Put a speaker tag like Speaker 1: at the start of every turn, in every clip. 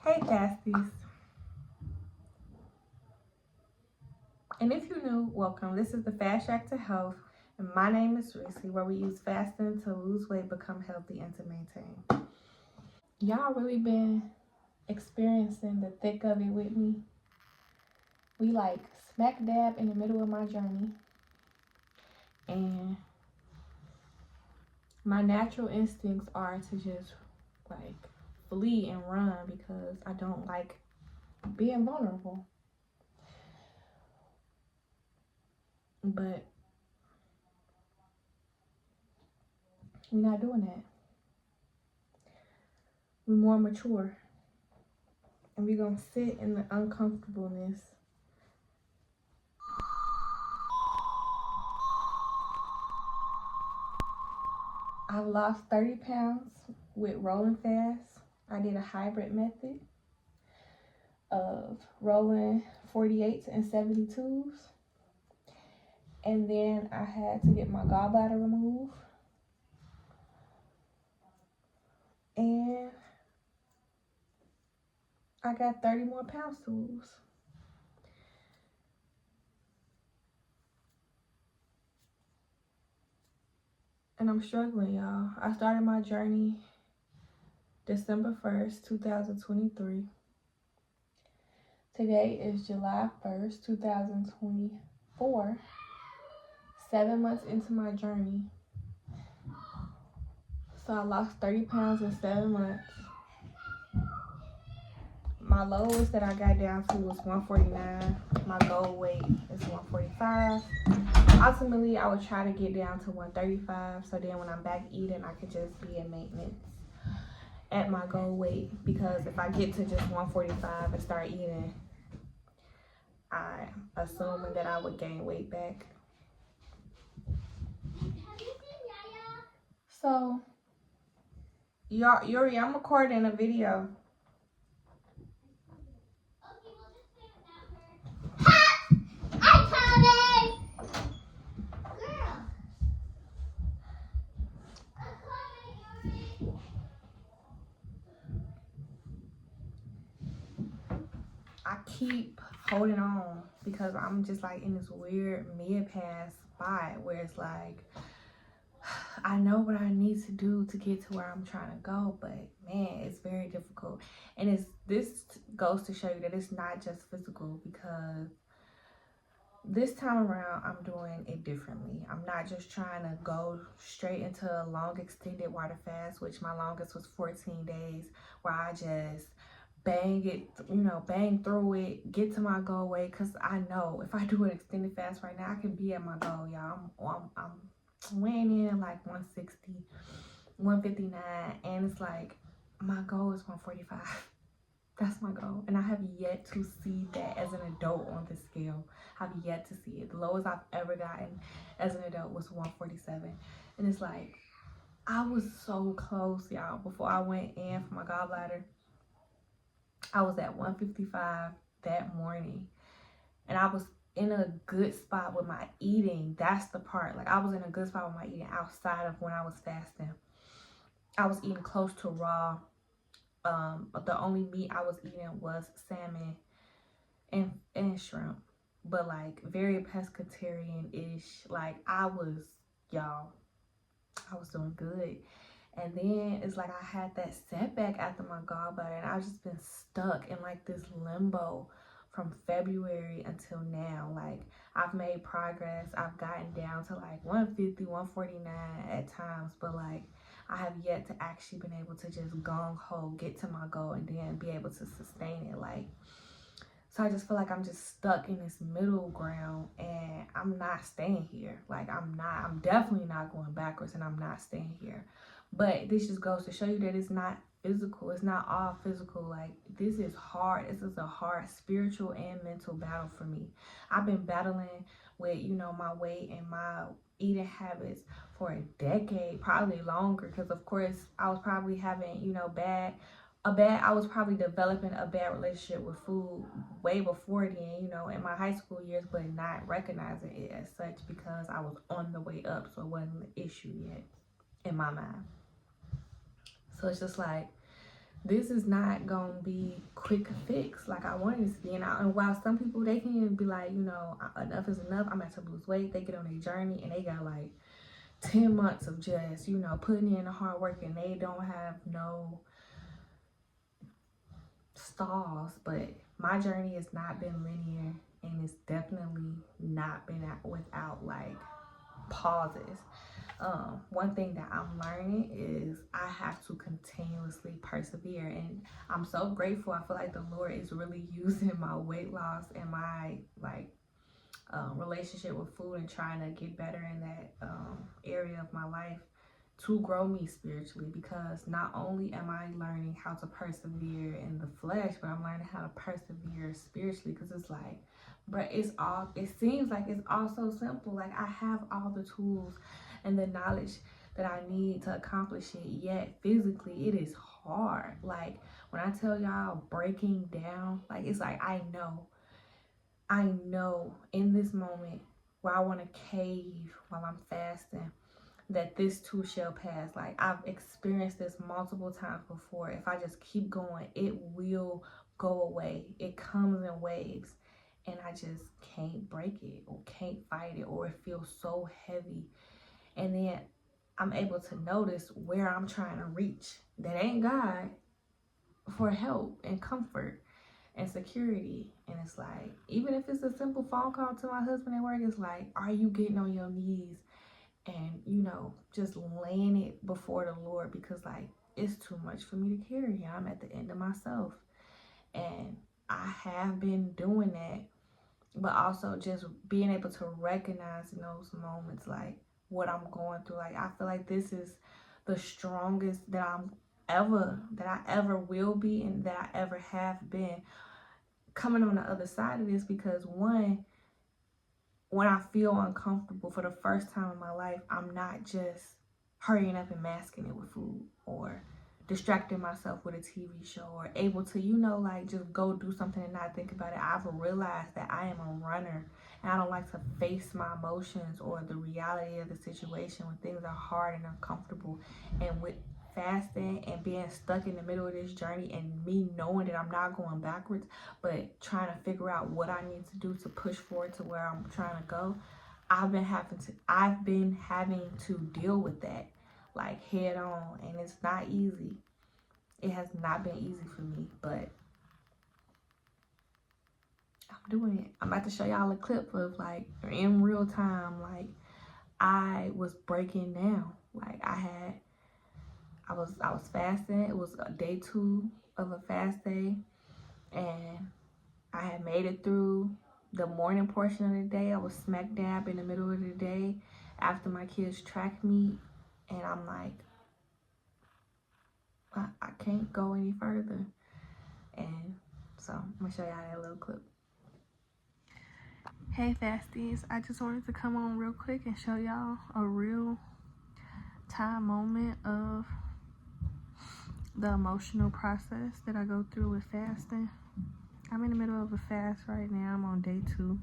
Speaker 1: Hey Casties. And if you're new, welcome. This is the Fast Track to Health, and my name is Reese, where we use fasting to lose weight, become healthy, and to maintain. Y'all really been experiencing the thick of it with me. We like smack dab in the middle of my journey, and my natural instincts are to just like flee and run because I don't like being vulnerable. But we're not doing that. We're more mature, and we're gonna sit in the uncomfortableness. I lost 30 pounds with rolling fast. I did a hybrid method of rolling 48s and 72s. And then I had to get my gallbladder removed. And I got 30 more pounds to lose. And I'm struggling, y'all. I started my journey December 1st, 2023. Today is July 1st, 2024. 7 months into my journey. So I lost 30 pounds in 7 months. My lowest that I got down to was 149. My goal weight is 145. Ultimately, I would try to get down to 135. So then when I'm back eating, I could just be in maintenance at my goal weight. Because if I get to just 145 and start eating, I'm assuming that I would gain weight back. So, Yuri, I'm recording a video. I keep holding on because I'm just like in this weird mid-pass spot where it's like I know what I need to do to get to where I'm trying to go, but man, it's very difficult. And this goes to show you that it's not just physical, because this time around I'm doing it differently. I'm not just trying to go straight into a long extended water fast, which my longest was 14 days, where I just bang through it, get to my goal weight. Because I know if I do an extended fast right now, I can be at my goal, y'all. I'm weighing in like 160, 159, and it's like my goal is 145. That's my goal, and I have yet to see that as an adult on the scale. I've yet to see it. The lowest I've ever gotten as an adult was 147, and it's like I was so close, y'all. Before I went in for my gallbladder, I was at 155 that morning, and I was in a good spot with my eating. That's the part. Like, I was in a good spot with my eating outside of when I was fasting. I was eating close to raw. The only meat I was eating was salmon and shrimp, but like very pescatarian-ish. Like I was doing good. And then it's like I had that setback after my gallbladder, and I've just been stuck in like this limbo from February until now. Like, I've made progress. I've gotten down to like 150, 149 at times, but like I have yet to actually been able to just gung-ho get to my goal and then be able to sustain it. Like, so I just feel like I'm just stuck in this middle ground, and I'm not staying here. Like, I'm definitely not going backwards, and I'm not staying here. But this just goes to show you that it's not physical. It's not all physical. Like, this is hard. This is a hard spiritual and mental battle for me. I've been battling with, my weight and my eating habits for a decade, probably longer, because of course I was probably having, I was probably developing a bad relationship with food way before then, in my high school years, but not recognizing it as such because I was on the way up, so it wasn't an issue yet in my mind. So it's just like this is not gonna be quick fix like I wanted it to be. And while some people, they can be like, you know, enough is enough, I'm about to lose weight, they get on their journey and they got like 10 months of just, you know, putting in the hard work, and they don't have no stalls. But my journey has not been linear, and it's definitely not been without like pauses. One thing that I'm learning is I have to continuously persevere, and I'm so grateful. I feel like the Lord is really using my weight loss and my like relationship with food and trying to get better in that area of my life to grow me spiritually, because not only am I learning how to persevere in the flesh, but I'm learning how to persevere spiritually. Because it's like, but it seems like it's all so simple. Like I have all the tools and the knowledge that I need to accomplish it, yet physically it is hard. Like when I tell y'all breaking down, like it's like I know in this moment where I want to cave while I'm fasting, that this too shall pass. Like I've experienced this multiple times before. If I just keep going, it will go away. It comes in waves, and I just can't break it or can't fight it, or it feels so heavy. And then I'm able to notice where I'm trying to reach that ain't God for help and comfort and security. And it's like, even if it's a simple phone call to my husband at work, it's like, are you getting on your knees and, you know, just laying it before the Lord? Because like it's too much for me to carry. I'm at the end of myself, and I have been doing that. But also just being able to recognize in those moments like what I'm going through. Like I feel like this is the strongest that I ever will be, and that I ever have been, coming on the other side of this. Because one, when I feel uncomfortable for the first time in my life, I'm not just hurrying up and masking it with food, or distracting myself with a TV show, or able to, you know, like just go do something and not think about it. I've realized that I am a runner, and I don't like to face my emotions or the reality of the situation when things are hard and uncomfortable. And with fasting and being stuck in the middle of this journey, and me knowing that I'm not going backwards, but trying to figure out what I need to do to push forward to where I'm trying to go, I've been having to deal with that like head on, and it's not easy. It has not been easy for me, but I'm doing it. I'm about to show y'all a clip of like in real time, like I was breaking down. Like I was fasting. It was day 2 of a fast day, and I had made it through the morning portion of the day. I was smack dab in the middle of the day after my kids' track meet, and I'm like, I can't go any further. And so I'm gonna show y'all that little clip. Hey fasties, I just wanted to come on real quick and show y'all a real time moment of the emotional process that I go through with fasting. I'm in the middle of a fast right now. I'm on day 2.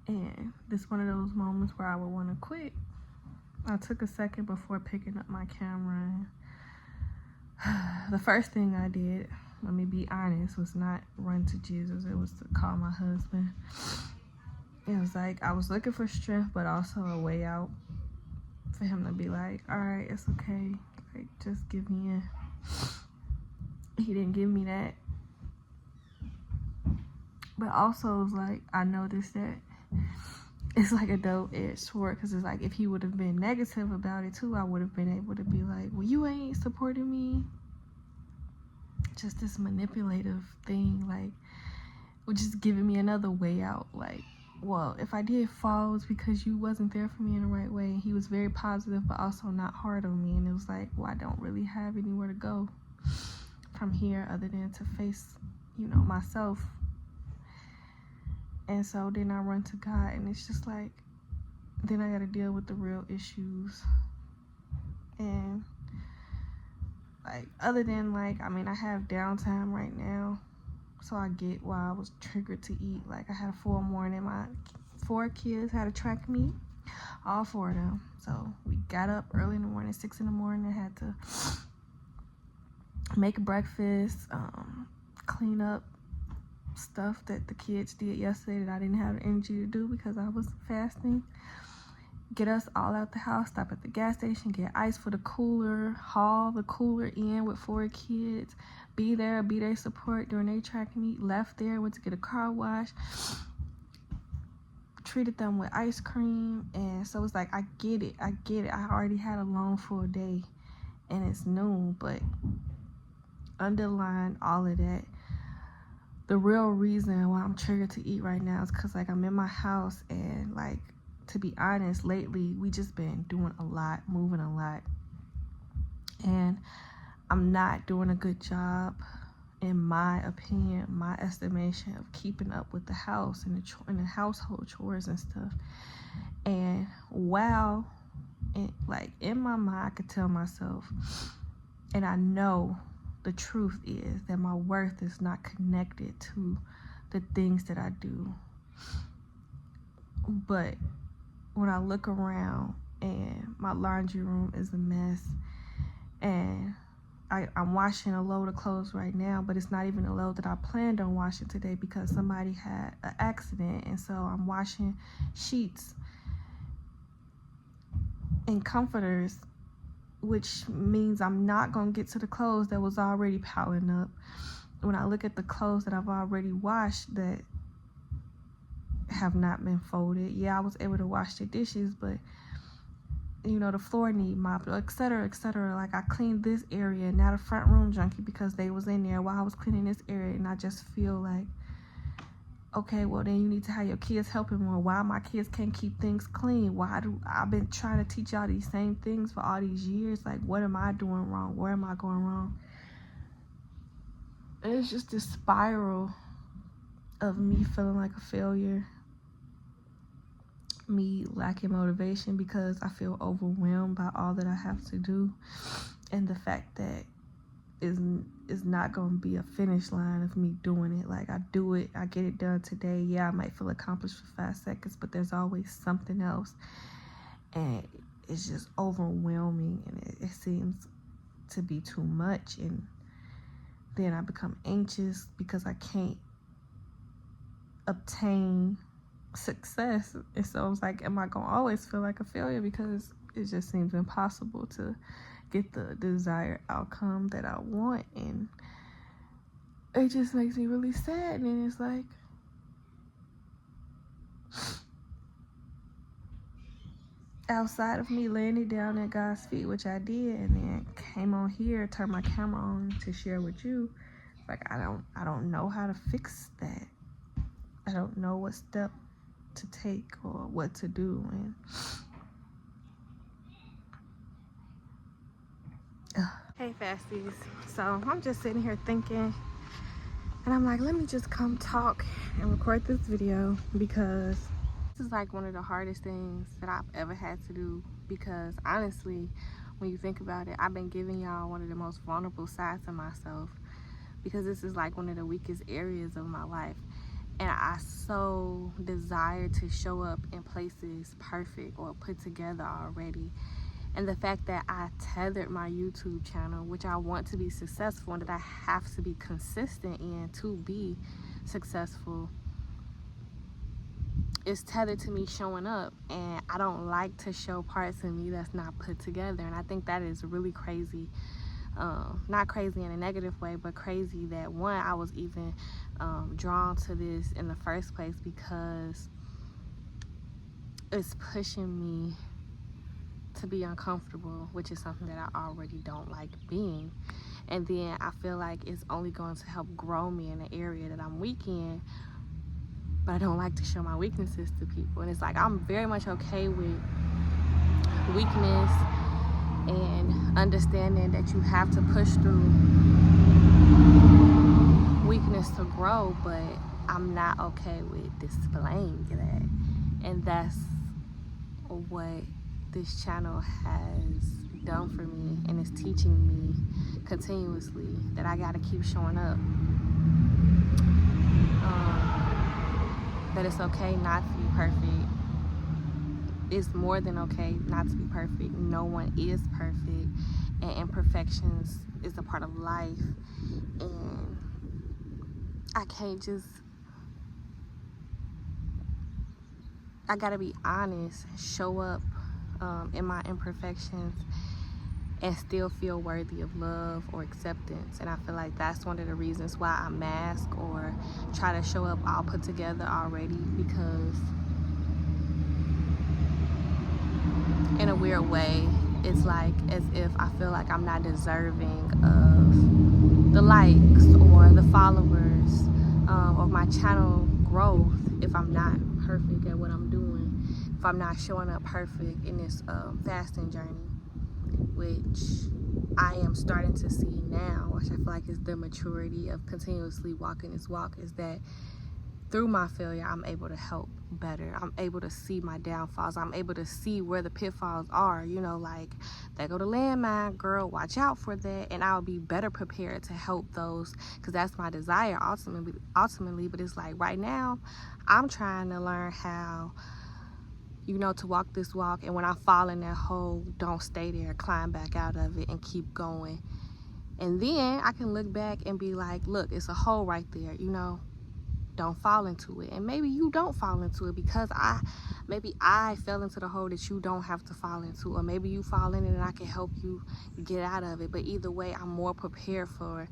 Speaker 1: And this is one of those moments where I would want to quit. I took a second before picking up my camera. The first thing I did, let me be honest, was not run to Jesus. It was to call my husband. It was like I was looking for strength, but also a way out for him to be like, all right, it's okay. Like, just give me in. He didn't give me that. But also, it was like, I noticed that it's like a double-edged sword, because it's like if he would have been negative about it too, I would have been able to be like, well, you ain't supporting me. Just this manipulative thing, like, which is giving me another way out. Like, well, if I did fall, it's because you wasn't there for me in the right way. He was very positive, but also not hard on me. And it was like, well, I don't really have anywhere to go from here other than to face, you know, myself. And so then I run to God, and it's just like, then I got to deal with the real issues. And like, other than like, I mean, I have downtime right now, so I get why I was triggered to eat. Like, I had a full morning. My 4 kids had a track meet, all 4 of them. So we got up early in the morning, 6 in the morning, and had to make breakfast, clean up stuff that the kids did yesterday that I didn't have the energy to do because I was fasting. Get us all out the house, stop at the gas station, get ice for the cooler, haul the cooler in with 4 kids, be there, be their support during their track and meet, left there, went to get a car wash, treated them with ice cream. And so it's like, I get it. I already had a long full day and it's noon, but underlying all of that, the real reason why I'm triggered to eat right now is because like I'm in my house, and like, to be honest, lately we just been doing a lot, moving a lot, and I'm not doing a good job, in my opinion, my estimation, of keeping up with the house and the household chores and stuff. And while in my mind I could tell myself, and I know the truth is that my worth is not connected to the things that I do. But when I look around and my laundry room is a mess, and I'm washing a load of clothes right now, but it's not even a load that I planned on washing today because somebody had an accident, and so I'm washing sheets and comforters, which means I'm not gonna get to the clothes that was already piling up. When I look at the clothes that I've already washed that have not been folded, yeah, I was able to wash the dishes, but you know, the floor need mopped, etc., etc. Like, I cleaned this area, now the front room junkie because they was in there while I was cleaning this area, and I just feel like, okay, well then you need to have your kids helping more. Why my kids can't keep things clean? I've been trying to teach y'all these same things for all these years? Like, what am I doing wrong? Where am I going wrong? And it's just this spiral of me feeling like a failure, me lacking motivation because I feel overwhelmed by all that I have to do, and the fact that is not going to be a finish line of me doing it. Like, I do it, I get it done today. Yeah, I might feel accomplished for 5 seconds, but there's always something else, and it's just overwhelming, and it seems to be too much. And then I become anxious because I can't obtain success, and so I was like, am I gonna always feel like a failure because it just seems impossible to get the desired outcome that I want? And it just makes me really sad. And it's like, outside of me laying it down at God's feet, which I did, and then came on here, turned my camera on to share with you, like, I don't know how to fix that. I don't know what step to take or what to do. And hey fasties, so I'm just sitting here thinking, and I'm like, let me just come talk and record this video because this is like one of the hardest things that I've ever had to do, because honestly, when you think about it, I've been giving y'all one of the most vulnerable sides of myself, because this is like one of the weakest areas of my life. And I so desire to show up in places perfect or put together already. And the fact that I tethered my YouTube channel, which I want to be successful and that I have to be consistent in to be successful, is tethered to me showing up. And I don't like to show parts of me that's not put together. And I think that is really crazy. Not crazy in a negative way, but crazy that, one, I was even drawn to this in the first place, because it's pushing me to be uncomfortable, which is something that I already don't like being. And then I feel like it's only going to help grow me in an area that I'm weak in, but I don't like to show my weaknesses to people. And it's like, I'm very much okay with weakness and understanding that you have to push through weakness to grow, but I'm not okay with displaying that. And that's what this channel has done for me, and it's teaching me continuously that I gotta keep showing up, that it's okay not to be perfect. It's more than okay not to be perfect. No one is perfect, and imperfections is a part of life, and I can't just, I gotta be honest, show up in my imperfections and still feel worthy of love or acceptance. And I feel like that's one of the reasons why I mask or try to show up all put together already, because in a weird way, it's like as if I feel like I'm not deserving of the likes or the followers or my channel growth if I'm not perfect at what I'm doing, if I'm not showing up perfect in this fasting journey, which I am starting to see now, which I feel like is the maturity of continuously walking this walk, is that through my failure, I'm able to help better. I'm able to see my downfalls. I'm able to see where the pitfalls are, you know, like, there go the landmine, girl, watch out for that. And I'll be better prepared to help those, because that's my desire ultimately. But it's like right now, I'm trying to learn how, you know, to walk this walk. And when I fall in that hole, don't stay there, climb back out of it and keep going. And then I can look back and be like, look, it's a hole right there, you know, don't fall into it. And maybe you don't fall into it because maybe I fell into the hole that you don't have to fall into, or maybe you fall in it and I can help you get out of it. But either way, I'm more prepared for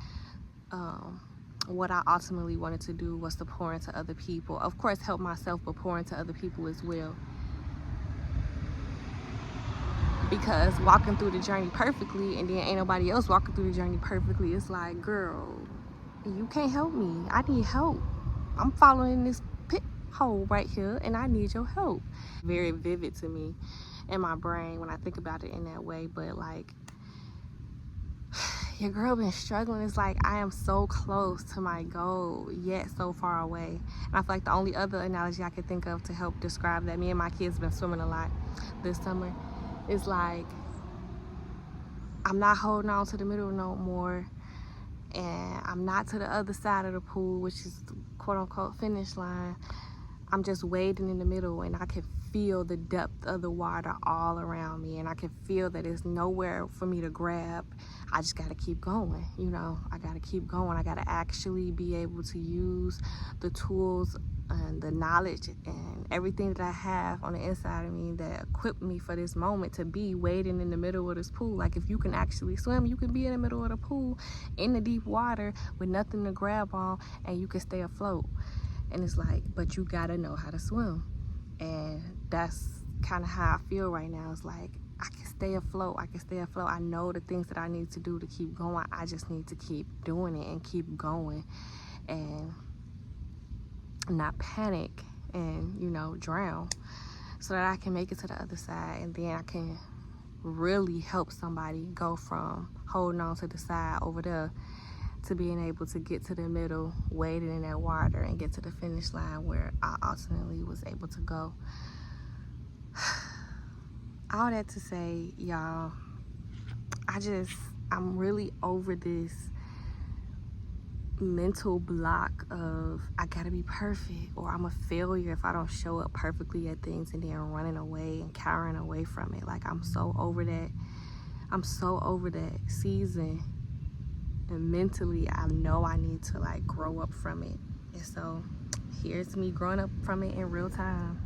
Speaker 1: what I ultimately wanted to do, was to pour into other people. Of course, help myself, but pour into other people as well. Because walking through the journey perfectly and then ain't nobody else walking through the journey perfectly, it's like, girl, you can't help me. I need help. I'm following this pit hole right here and I need your help. Very vivid to me in my brain when I think about it in that way. But like, your girl been struggling. It's like I am so close to my goal, yet so far away. And I feel like the only other analogy I could think of to help describe that, me and my kids been swimming a lot this summer, is like, I'm not holding on to the middle no more, and I'm not to the other side of the pool, which is the quote-unquote finish line. I'm just wading in the middle, and I can feel the depth of the water all around me, and I can feel that there's nowhere for me to grab. I just gotta keep going, you know. I gotta keep going. I gotta actually be able to use the tools and the knowledge and everything that I have on the inside of me that equipped me for this moment to be wading in the middle of this pool. Like, if you can actually swim, you can be in the middle of the pool in the deep water with nothing to grab on, and you can stay afloat. And it's like, but you gotta know how to swim. And that's kind of how I feel right now. It's like, I can stay afloat. I can stay afloat. I know the things that I need to do to keep going. I just need to keep doing it and keep going and not panic and, you know, drown, so that I can make it to the other side. And then I can really help somebody go from holding on to the side over there to being able to get to the middle, wading in that water, and get to the finish line where I ultimately was able to go. All that to say, y'all, I'm really over this mental block of I gotta be perfect, or I'm a failure if I don't show up perfectly at things, and then running away and cowering away from it. Like, I'm so over that. I'm so over that season. And mentally, I know I need to like grow up from it. And so here's me growing up from it in real time.